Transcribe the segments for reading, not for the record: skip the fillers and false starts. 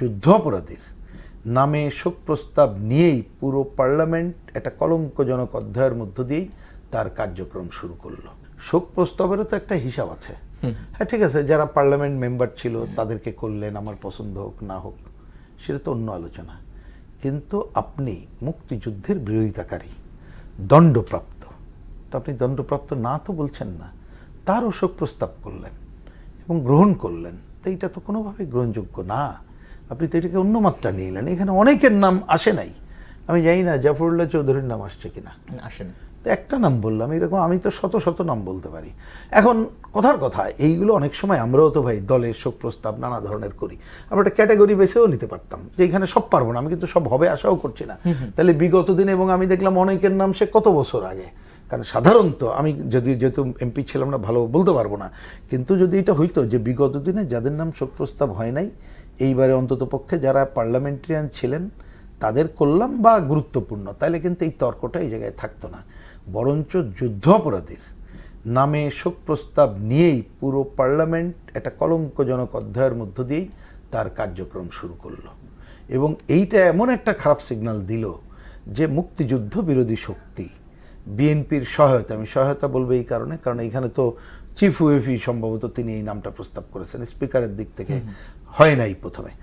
যুদ্ধাপরাধীর নামে শোক প্রস্তাব নিয়েই পুরো পার্লামেন্ট একটা কলঙ্কজনক অধ্যায়ের মধ্য দিয়েই তার কার্যক্রম শুরু করলো। শোক প্রস্তাবেরও তো একটা হিসাব আছে। হ্যাঁ, ঠিক আছে, যারা পার্লামেন্ট মেম্বার ছিল তাদেরকে করলেন, আমার পছন্দ হোক না হোক সেটা তো অন্য আলোচনা। কিন্তু আপনি মুক্তিযুদ্ধের বিরোধিতাকারী, দণ্ডপ্রাপ্ত, তো আপনি দণ্ডপ্রাপ্ত না তো বলছেন না, তারও শোক প্রস্তাব করলেন এবং গ্রহণ করলেন, তো এইটা তো কোনোভাবেই গ্রহণযোগ্য না। আপনি তো এটাকে অন্য মাত্রা নিয়ে এলেন। এখানে অনেকের নাম আসে নাই, আমি জানি না জাফরুল্লাহ চৌধুরীর নাম আসছে কিনা, আসেন। তো একটা নাম বললাম, এরকম আমি তো শত শত নাম বলতে পারি। এখন কথার কথা, এইগুলো অনেক সময় আমরাও তো ভাই দলের শোক প্রস্তাব নানা ধরনের করি, আমরা একটা ক্যাটাগরি বেছেও নিতে পারতাম যে এখানে সব পারবো না, আমি কিন্তু সব হবে আশাও করছি না। তাহলে বিগত দিনে, এবং আমি দেখলাম অনেকের নাম সে কত বছর আগে, কারণ সাধারণত আমি যেহেতু এমপি ছিলাম না, ভালো বলতে পারবো না, কিন্তু যদি এটা হইতো যে বিগত দিনে যাদের নাম শোক প্রস্তাব হয় নাই, এইবারে অন্তত পক্ষে যারা পার্লামেন্টারিয়ান ছিলেন তাদের করলাম বা গুরুত্বপূর্ণ, তাহলে কিন্তু এই তর্কটা এই জায়গায় থাকতো না। বরঞ্চ যুদ্ধাপরাধীর নামে শোক প্রস্তাব নিয়েই পুরো পার্লামেন্ট একটা কলঙ্কজনক অধ্যায়ের মধ্য দিয়েই তার কার্যক্রম শুরু করলো। এবং এইটা এমন একটা খারাপ সিগন্যাল দিল যে মুক্তিযুদ্ধ বিরোধী শক্তি, বিএনপির সহায়তা, আমি সহায়তা বলবো এই কারণে, কারণ এখানে তো চিফ হুইপই সম্ভবত তিনি এই নামটা প্রস্তাব করেছেন, স্পিকারের দিক থেকে হয় নাই প্রথমে,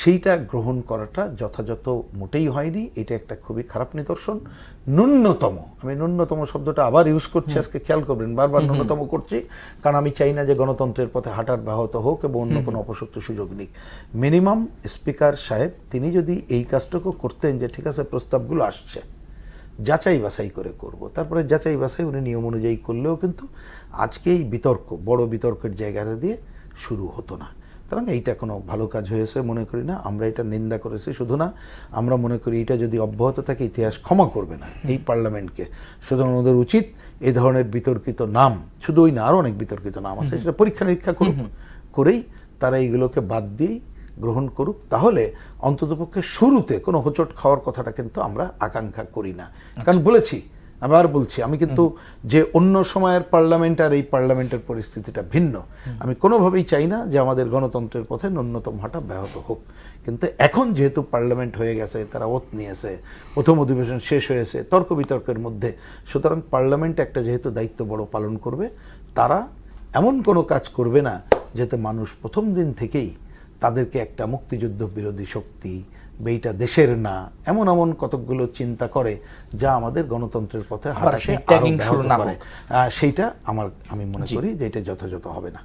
সেইটা গ্রহণ করাটা যথাযথ মোটেই হয়নি। এটা একটা খুবই খারাপ নিদর্শন। ন্যূনতম, আমি ন্যূনতম শব্দটা আবার ইউজ করছি, আজকে খেয়াল করবেন, বারবার ন্যূনতম করছি, কারণ আমি চাই না যে গণতন্ত্রের পথে হাঁটার ব্যাহত হোক এবং অন্য কোনো অপশক্ত সুযোগ নিক। মিনিমাম স্পিকার সাহেব তিনি যদি এই কাজটুকু করতেন যে ঠিক আছে প্রস্তাবগুলো আসছে, যাচাই বাছাই করে করব, তারপরে যাচাই বাছাই উনি নিয়ম অনুযায়ী করলেও কিন্তু আজকে এই বিতর্ক, বড় বিতর্কের জায়গাটা দিয়ে শুরু হতো না। সুতরাং এইটা কোনো ভালো কাজ হয়েছে মনে করি না। আমরা এটা নিন্দা করেছি শুধু না, আমরা মনে করি এটা যদি অব্যাহত থাকে ইতিহাস ক্ষমা করবে না এই পার্লামেন্টকে। সুতরাং ওদের উচিত এই ধরনের বিতর্কিত নাম, শুধু ওই না, আরও অনেক বিতর্কিত নাম আছে, সেটা পরীক্ষা নিরীক্ষা করুক, করেই তারা এইগুলোকে বাদ দিয়েই গ্রহণ করুক। তাহলে অন্ততপক্ষে শুরুতে কোনো হোঁচট খাওয়ার কথাটা কিন্তু আমরা আকাঙ্ক্ষা করি না। কারণ বলেছি, আবার বলছি, আমি কিন্তু যে অন্য সময়ের পার্লামেন্ট আর এই পার্লামেন্টের পরিস্থিতিটা ভিন্ন, আমি কোনোভাবেই চাই না যে আমাদের গণতন্ত্রের পথে ন্যূনতম হাঁটা ব্যাহত হোক। কিন্তু এখন যেহেতু পার্লামেন্ট হয়ে গেছে, তারা ওত নিয়েছে, প্রথম অধিবেশন শেষ হয়েছে তর্ক বিতর্কের মধ্যে, সুতরাং পার্লামেন্ট একটা যেহেতু দায়িত্ব বড় পালন করবে, তারা এমন কোনো কাজ করবে না যাতে মানুষ প্রথম দিন থেকেই তাদেরকে একটা মুক্তিযুদ্ধ বিরোধী শক্তি, এইটা দেশের না, এমন এমন কতকগুলো চিন্তা করে যা আমাদের গণতন্ত্রের পথে হাঁটাকে আরো ব্যাহত করে। সেইটা আমি মনে করি যে এটা যথাযথ হবে না।